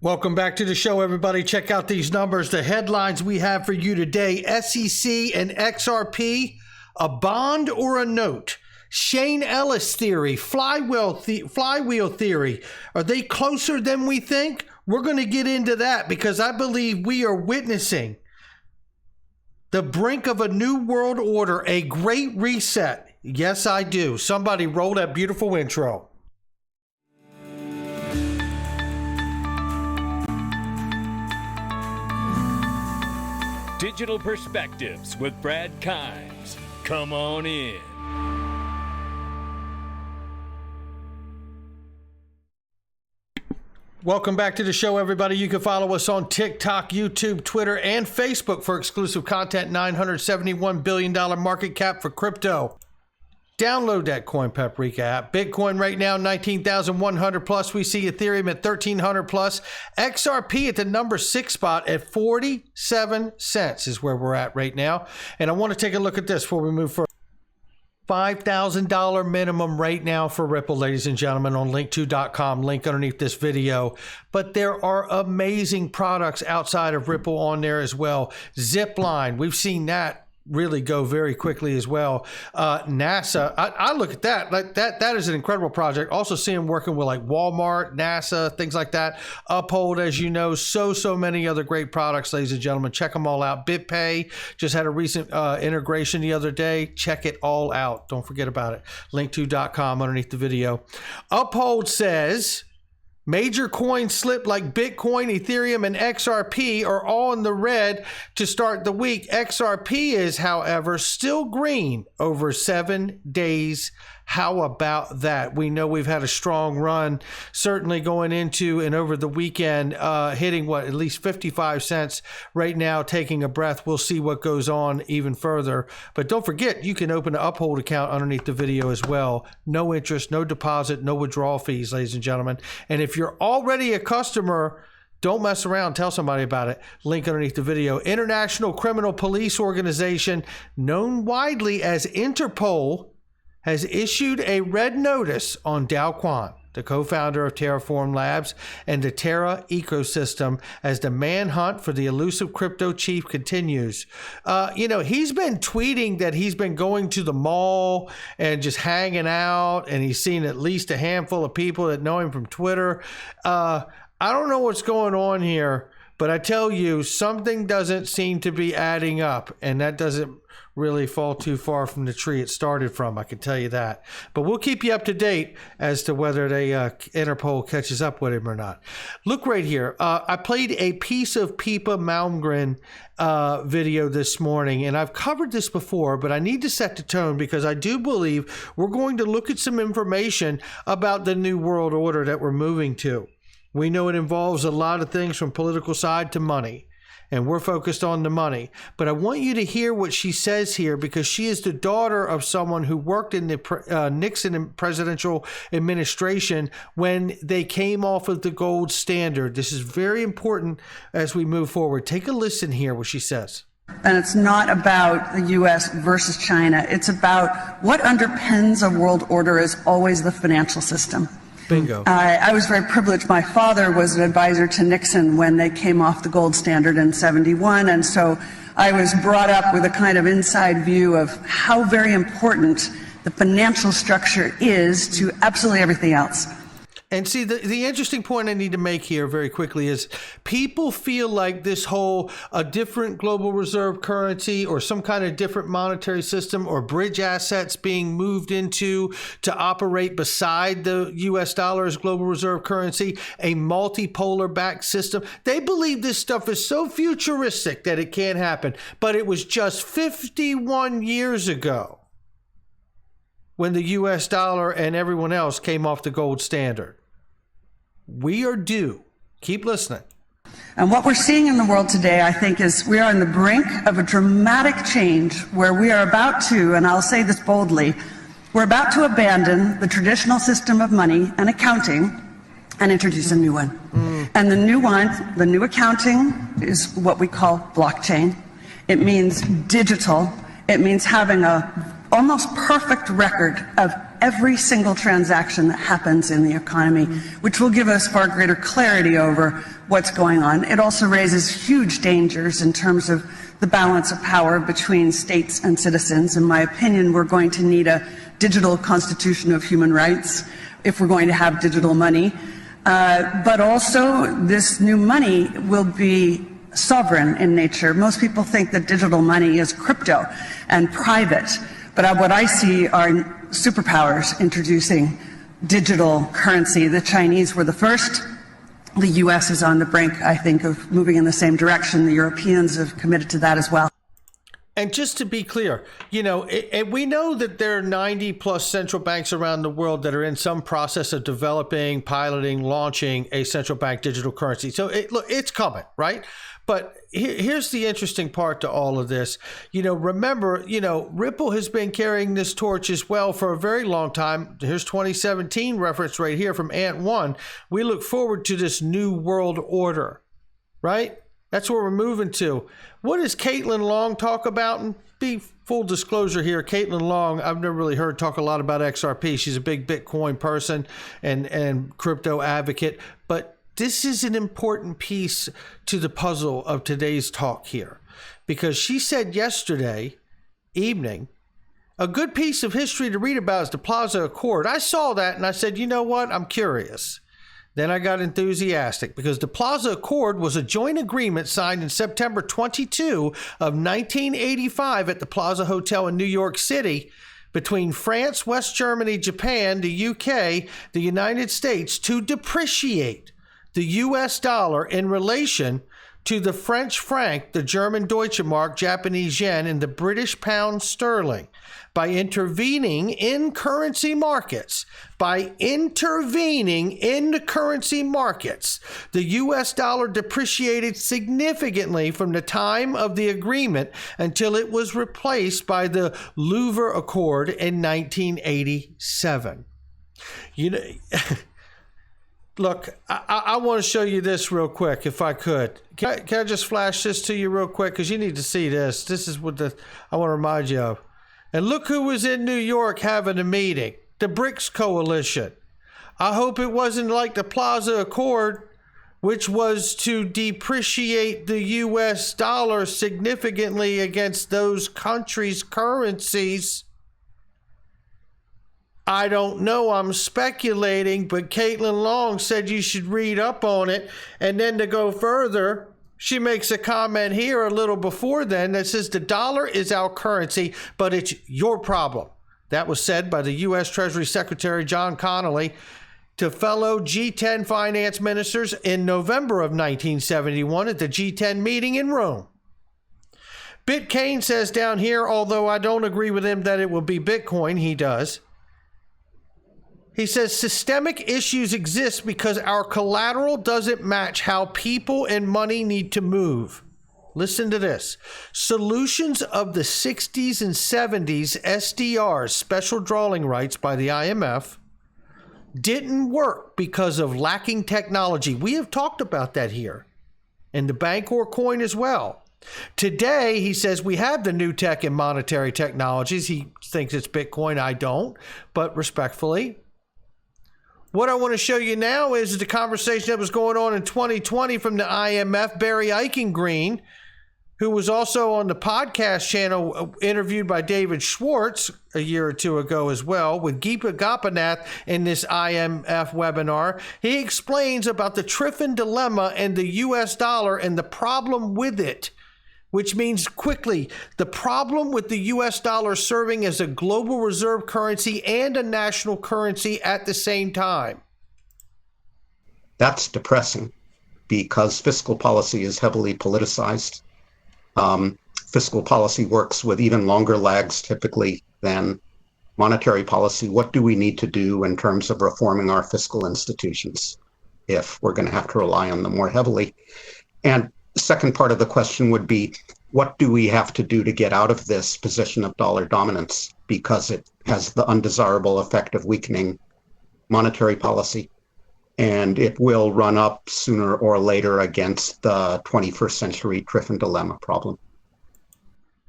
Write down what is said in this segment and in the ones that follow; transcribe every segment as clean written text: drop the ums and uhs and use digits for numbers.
Welcome back to the show, everybody. Check out these numbers. The headlines we have for you today: SEC and XRP, a bond or a note? Shane Ellis theory, FlyWheel theory. Are they closer than we think? We're going to get into that because I believe we are witnessing the brink of a new world order, a great reset. Yes, I do. Somebody roll that beautiful intro. Digital Perspectives with Brad Kimes. Come on in. Welcome back to the show, everybody. You can follow us on TikTok, YouTube, Twitter, and Facebook for exclusive content. $971 billion market cap for crypto. Download that Coin Paprika app. Bitcoin right now, 19,100 plus. We see Ethereum at 1,300 plus. XRP at the number 6 spot at 47 cents is where we're at right now. And I want to take a look at this before we move forward. $5,000 minimum right now for Ripple, ladies and gentlemen, on link2.com, link underneath this video. But there are amazing products outside of Ripple on there as well. Zipline, we've seen that really go very quickly as well. NASA, I look at that like that is an incredible project. Also see them working with like Walmart, NASA, things like that. Uphold, as you know, so many other great products, ladies and gentlemen. Check them all out. BitPay just had a recent integration the other day. Check it all out. Don't forget about it. Link2.com underneath the video. Uphold says major coins slip like Bitcoin, Ethereum, and XRP are all in the red to start the week. XRP is, however, still green over 7 days. How about that? We know we've had a strong run, certainly going into and over the weekend, hitting at least 55 cents right now, taking a breath. We'll see what goes on even further. But don't forget, you can open an Uphold account underneath the video as well. No interest, no deposit, no withdrawal fees, ladies and gentlemen. And if you're already a customer, don't mess around. Tell somebody about it. Link underneath the video. International Criminal Police Organization, known widely as Interpol, has issued a red notice on Do Kwon, the co-founder of Terraform Labs and the Terra ecosystem, as the manhunt for the elusive crypto chief continues. He's been tweeting that he's been going to the mall and just hanging out, and he's seen at least a handful of people that know him from Twitter. I don't know what's going on here, but I tell you, something doesn't seem to be adding up, and that doesn't really fall too far from the tree it started from, I can tell you that. But we'll keep you up to date as to whether Interpol catches up with him or not. Look right here. I played a piece of Pippa Malmgren video this morning, and I've covered this before, but I need to set the tone because I do believe we're going to look at some information about the new world order that we're moving to. We know it involves a lot of things from political side to money, and we're focused on the money. But I want you to hear what she says here because she is the daughter of someone who worked in the Nixon presidential administration when they came off of the gold standard. This is very important as we move forward. Take a listen here, what she says. And it's not about the U.S. versus China. It's about what underpins a world order is always the financial system. Bingo. I was very privileged. My father was an advisor to Nixon when they came off the gold standard in '71, and so I was brought up with a kind of inside view of how very important the financial structure is to absolutely everything else. And see, the interesting point I need to make here very quickly is people feel like this whole a different global reserve currency or some kind of different monetary system or bridge assets being moved into to operate beside the U.S. dollar as global reserve currency, a multipolar backed system. They believe this stuff is so futuristic that it can't happen. But it was just 51 years ago when the U.S. dollar and everyone else came off the gold standard. We are due. Keep listening. And what we're seeing in the world today, I think, is we are on the brink of a dramatic change where we are about to, and I'll say this boldly, we're about to abandon the traditional system of money and accounting and introduce a new one. And the new one, the new accounting, is what we call blockchain. It means digital. It means having a almost perfect record of every single transaction that happens in the economy, which will give us far greater clarity over what's going on. It also raises huge dangers in terms of the balance of power between states and citizens. In my opinion, we're going to need a digital constitution of human rights if we're going to have digital money. But also, this new money will be sovereign in nature. Most people think that digital money is crypto and private, but what I see are superpowers introducing digital currency. The Chinese were the first. The U.S. is on the brink, I think, of moving in the same direction. The Europeans have committed to that as well. And just to be clear, we know that there are 90 plus central banks around the world that are in some process of developing, piloting, launching a central bank digital currency. So it's coming, right? But here's the interesting part to all of this. Remember, Ripple has been carrying this torch as well for a very long time. Here's 2017 reference right here from Ant One. We look forward to this new world order, right? That's where we're moving to. What does Caitlin Long talk about? And be full disclosure here, Caitlin Long, I've never really heard talk a lot about XRP. She's a big Bitcoin person and crypto advocate. But this is an important piece to the puzzle of today's talk here. Because she said yesterday evening, a good piece of history to read about is the Plaza Accord. I saw that and I said, you know what? I'm curious. Then I got enthusiastic because the Plaza Accord was a joint agreement signed in September 22 of 1985 at the Plaza Hotel in New York City between France, West Germany, Japan, the UK, the United States to depreciate the US dollar in relation to the French franc, the German Deutsche Mark, Japanese yen, and the British pound sterling by intervening in currency markets. By intervening in the currency markets, the US dollar depreciated significantly from the time of the agreement until it was replaced by the Louvre Accord in 1987. Look, I want to show you this real quick, if I could. Can I just flash this to you real quick? Because you need to see this. This is what I want to remind you of. And look who was in New York having a meeting. The BRICS Coalition. I hope it wasn't like the Plaza Accord, which was to depreciate the U.S. dollar significantly against those countries' currencies. I don't know, I'm speculating, but Caitlin Long said you should read up on it. And then to go further, she makes a comment here a little before then that says the dollar is our currency, but it's your problem. That was said by the U.S. Treasury Secretary John Connally to fellow G10 finance ministers in November of 1971 at the G10 meeting in Rome. Bitcane says down here, although I don't agree with him that it will be Bitcoin, he does. He says systemic issues exist because our collateral doesn't match how people and money need to move. Listen to this. Solutions of the 60s and 70s SDRs, special drawing rights by the IMF, didn't work because of lacking technology. We have talked about that here. And the Bancor coin as well. Today, he says we have the new tech and monetary technologies. He thinks it's Bitcoin. I don't. But respectfully, what I want to show you now is the conversation that was going on in 2020 from the IMF. Barry Eichengreen, who was also on the podcast channel, interviewed by David Schwartz a year or two ago as well, with Geeta Gopinath in this IMF webinar. He explains about the Triffin dilemma and the US dollar and the problem with it, which means quickly the problem with the US dollar serving as a global reserve currency and a national currency at the same time. That's depressing because fiscal policy is heavily politicized. Fiscal policy works with even longer lags typically than monetary policy. What do we need to do in terms of reforming our fiscal institutions if we're going to have to rely on them more heavily? And the second part of the question would be, what do we have to do to get out of this position of dollar dominance? Because it has the undesirable effect of weakening monetary policy. And it will run up sooner or later against the 21st century Triffin dilemma problem.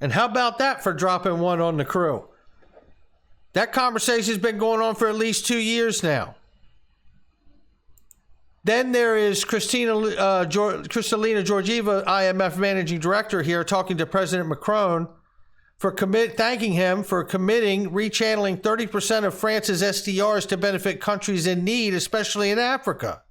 And how about that for dropping one on the crew? That conversation has been going on for at least 2 years now. Then there is Kristalina Georgieva, IMF Managing Director here, talking to President Macron for thanking him for committing rechanneling 30% of France's SDRs to benefit countries in need, especially in Africa.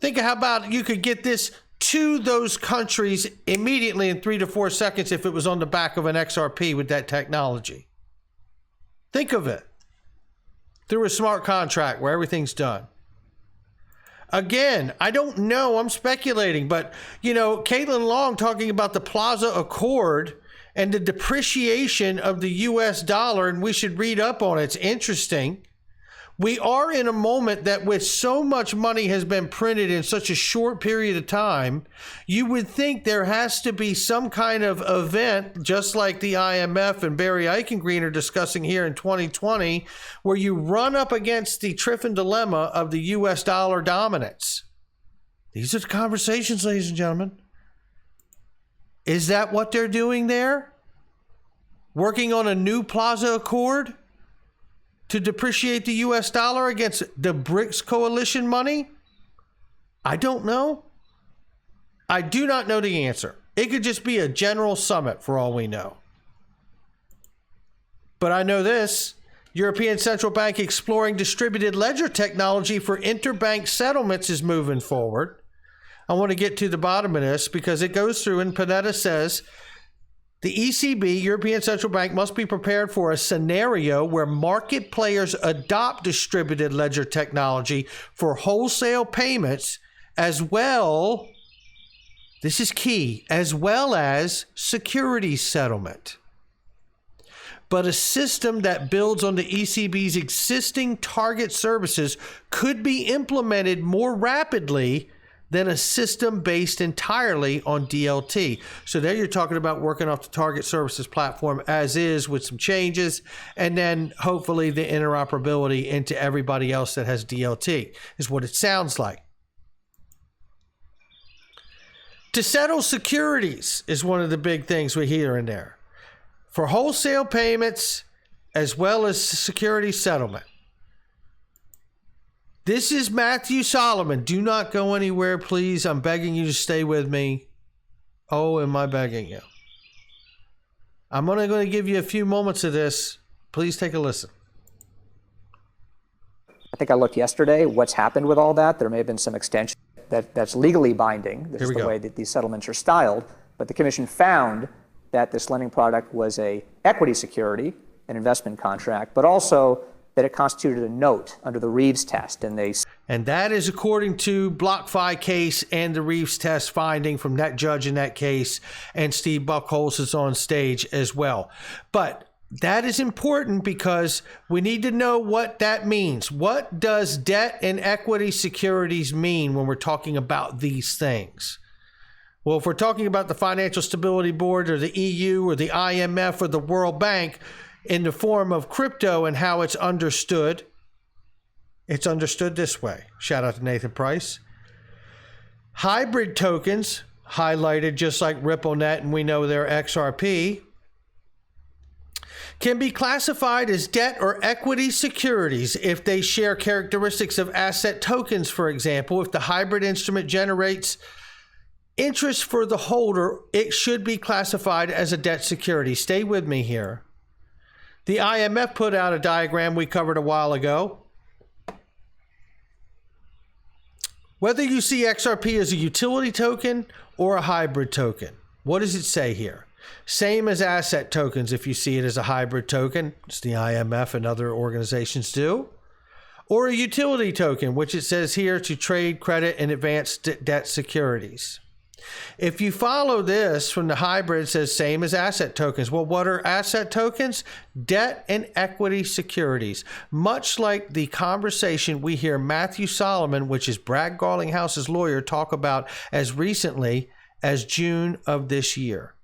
Think of how about you could get this to those countries immediately in 3 to 4 seconds if it was on the back of an XRP with that technology. Think of it. Through a smart contract where everything's done. Again, I don't know. I'm speculating. But, Caitlin Long talking about the Plaza Accord and the depreciation of the U.S. dollar, and we should read up on it. It's interesting. We are in a moment that with so much money has been printed in such a short period of time, you would think there has to be some kind of event, just like the IMF and Barry Eichengreen are discussing here in 2020, where you run up against the Triffin dilemma of the U.S. dollar dominance. These are the conversations, ladies and gentlemen. Is that what they're doing there? Working on a new Plaza Accord to depreciate the U.S. dollar against the BRICS coalition money? I don't know. I do not know the answer. It could just be a general summit for all we know. But I know this. European Central Bank exploring distributed ledger technology for interbank settlements is moving forward. I want to get to the bottom of this because it goes through, and Panetta says, the ECB, European Central Bank, must be prepared for a scenario where market players adopt distributed ledger technology for wholesale payments as well, this is key, as well as securities settlement. But a system that builds on the ECB's existing target services could be implemented more rapidly than a system based entirely on DLT. So there you're talking about working off the target services platform as is with some changes, and then hopefully the interoperability into everybody else that has DLT is what it sounds like. To settle securities is one of the big things we hear in there. For wholesale payments as well as security settlement. This is Matthew Solomon. Do not go anywhere, please. I'm begging you to stay with me. Oh, am I begging you? I'm only going to give you a few moments of this. Please take a listen. I think I looked yesterday. What's happened with all that? There may have been some extension that's legally binding. This is the way that these settlements are styled. But the Commission found that this lending product was a equity security, an investment contract, but also that it constituted a note under the Reeves test. And that is according to BlockFi case and the Reeves test finding from that judge in that case. And Steve Buchholz is on stage as well. But that is important because we need to know what that means. What does debt and equity securities mean when we're talking about these things? Well, if we're talking about the Financial Stability Board or the EU or the IMF or the World Bank, in the form of crypto and how it's understood this way. Shout out to Nathan Price. Hybrid tokens, highlighted just like RippleNet, and we know they're XRP, can be classified as debt or equity securities if they share characteristics of asset tokens, for example. If the hybrid instrument generates interest for the holder, it should be classified as a debt security. Stay with me here. The IMF put out a diagram we covered a while ago. Whether you see XRP as a utility token or a hybrid token, what does it say here? Same as asset tokens if you see it as a hybrid token, as the IMF and other organizations do, or a utility token, which it says here to trade credit and advanced debt securities. If you follow this from the hybrid, it says same as asset tokens. Well, what are asset tokens? Debt and equity securities. Much like the conversation we hear Matthew Solomon, which is Brad Garlinghouse's lawyer, talk about as recently as June of this year.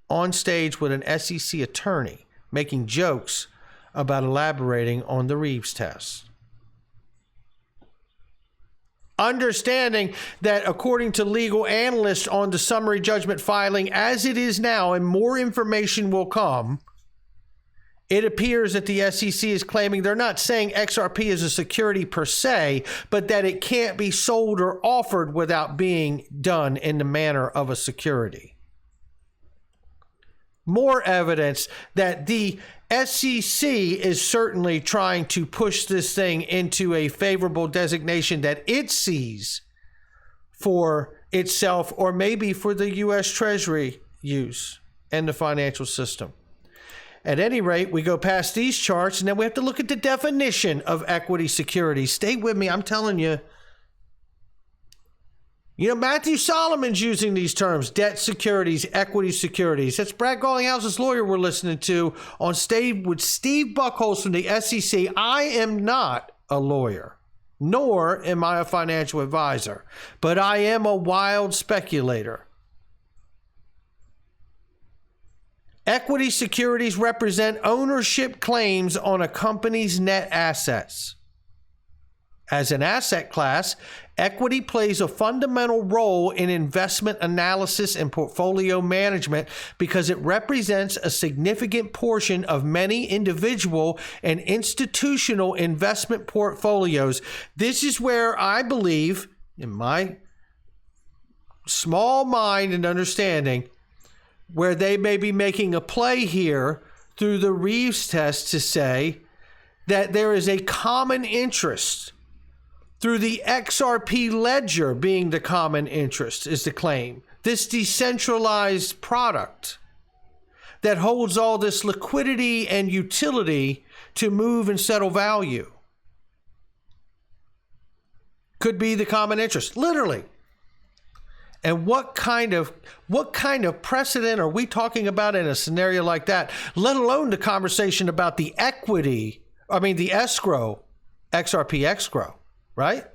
On stage with an SEC attorney making jokes about elaborating on the Reeves test. Understanding that according to legal analysts on the summary judgment filing as it is now, and more information will come, It appears that the SEC is claiming they're not saying XRP is a security per se, but that it can't be sold or offered without being done in the manner of a security. More evidence that the SEC is certainly trying to push this thing into a favorable designation that it sees for itself, or maybe for the U.S. Treasury use and the financial system. At any rate, we go past these charts, and then we have to look at the definition of equity securities. Stay with me. I'm telling you. You know, Matthew Solomon's using these terms: debt securities, equity securities. That's Brad Garlinghouse's lawyer we're listening to on stage with Steve Buchholz from the SEC. I am not a lawyer, nor am I a financial advisor, but I am a wild speculator. Equity securities represent ownership claims on a company's net assets. As an asset class, equity plays a fundamental role in investment analysis and portfolio management because it represents a significant portion of many individual and institutional investment portfolios. This is where I believe, in my small mind and understanding, where they may be making a play here through the Reeves test to say that there is a common interest through the XRP ledger being the common interest, is the claim. This decentralized product that holds all this liquidity and utility to move and settle value could be the common interest, literally. And what kind of precedent are we talking about in a scenario like that, let alone the conversation about the the escrow, XRP escrow, right?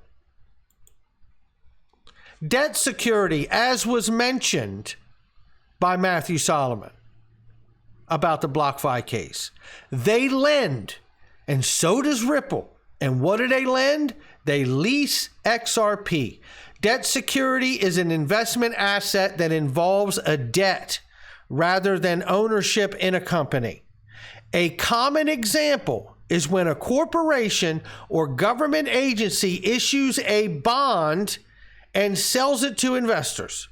Debt security, as was mentioned by Matthew Solomon about the BlockFi case. They lend, and so does Ripple. And what do they lend? They lease XRP. Debt security is an investment asset that involves a debt rather than ownership in a company. A common example is when a corporation or government agency issues a bond and sells it to investors.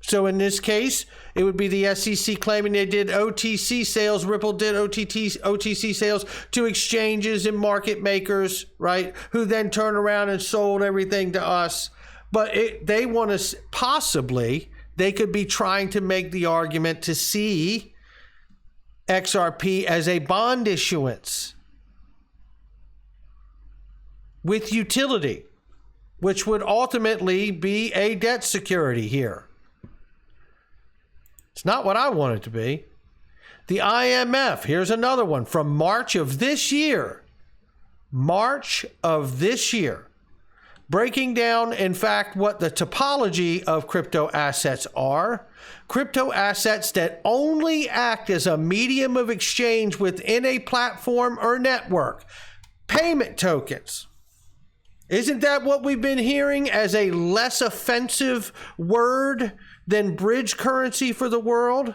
So in this case, it would be the SEC claiming they did OTC sales. Ripple did OTC sales to exchanges and market makers, right? Who then turned around and sold everything to us. But they want to, possibly, they could be trying to make the argument to see XRP as a bond issuance with utility, which would ultimately be a debt security here. It's not what I want it to be. The IMF, here's another one from March of this year. Breaking down, in fact, what the topology of crypto assets are. Crypto assets that only act as a medium of exchange within a platform or network. Payment tokens. Isn't that what we've been hearing as a less offensive word than bridge currency for the world?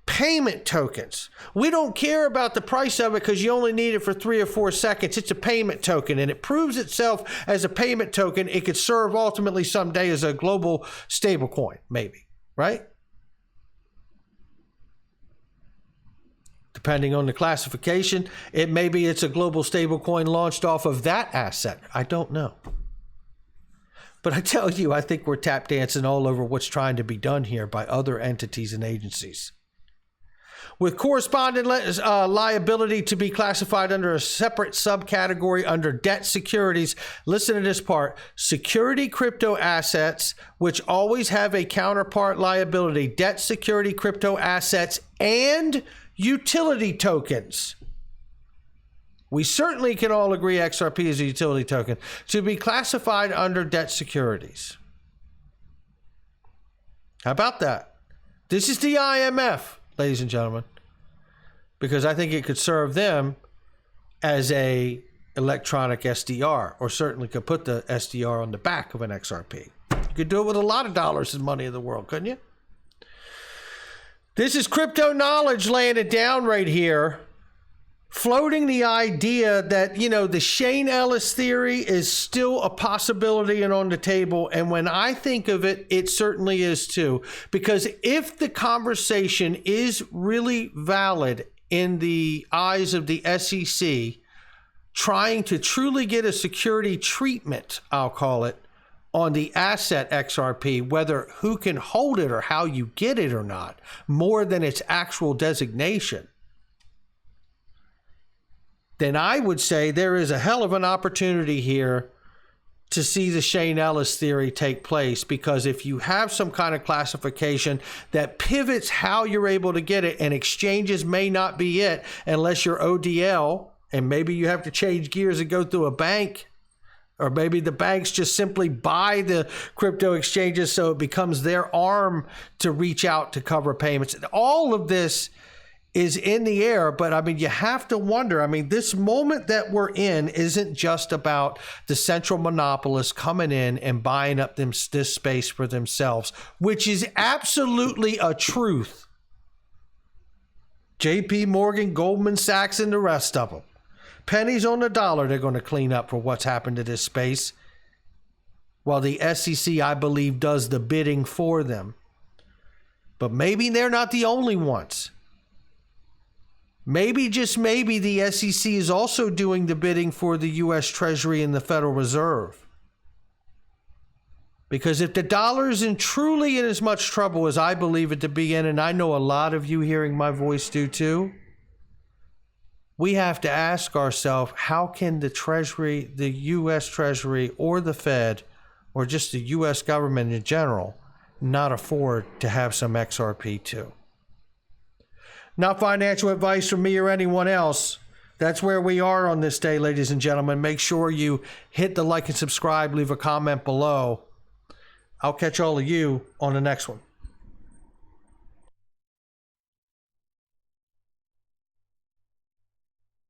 Payment tokens. We don't care about the price of it because you only need it for 3 or 4 seconds. It's a payment token, and it proves itself as a payment token. It could serve ultimately someday as a global stablecoin, maybe, right? Depending on the classification, it's a global stablecoin launched off of that asset. I don't know. But I tell you, I think we're tap dancing all over what's trying to be done here by other entities and agencies. With corresponding liability to be classified under a separate subcategory under debt securities. Listen to this part. Security crypto assets, which always have a counterpart liability. Debt security crypto assets and utility tokens. We certainly can all agree XRP is a utility token to be classified under debt securities. How about that? This is the IMF, ladies and gentlemen, because I think it could serve them as a electronic SDR, or certainly could put the SDR on the back of an XRP. You could do it with a lot of dollars and money in the world, couldn't you? This is crypto knowledge laying it down right here. Floating the idea that, the Shane Ellis theory is still a possibility and on the table. And when I think of it, it certainly is too. Because if the conversation is really valid in the eyes of the SEC, trying to truly get a security treatment, I'll call it, on the asset XRP, whether who can hold it or how you get it or not, more than its actual designation, then I would say there is a hell of an opportunity here to see the Shane Ellis theory take place. Because if you have some kind of classification that pivots how you're able to get it, and exchanges may not be it unless you're ODL, and maybe you have to change gears and go through a bank, or maybe the banks just simply buy the crypto exchanges so it becomes their arm to reach out to cover payments. All of this is in the air, but you have to wonder. This moment that we're in isn't just about the central monopolists coming in and buying up this space for themselves, which is absolutely a truth. JP Morgan, Goldman Sachs, and the rest of them. Pennies on the dollar they're going to clean up for what's happened to this space, while the SEC, I believe, does the bidding for them. But maybe they're not the only ones. Maybe, just maybe, the SEC is also doing the bidding for the U.S. Treasury and the Federal Reserve. Because if the dollar is truly in as much trouble as I believe it to be in, and I know a lot of you hearing my voice do too, we have to ask ourselves, how can the Treasury, the U.S. Treasury, or the Fed, or just the U.S. government in general, not afford to have some XRP too? Not financial advice from me or anyone else. That's where we are on this day, ladies and gentlemen. Make sure you hit the like and subscribe, leave a comment below. I'll catch all of you on the next one.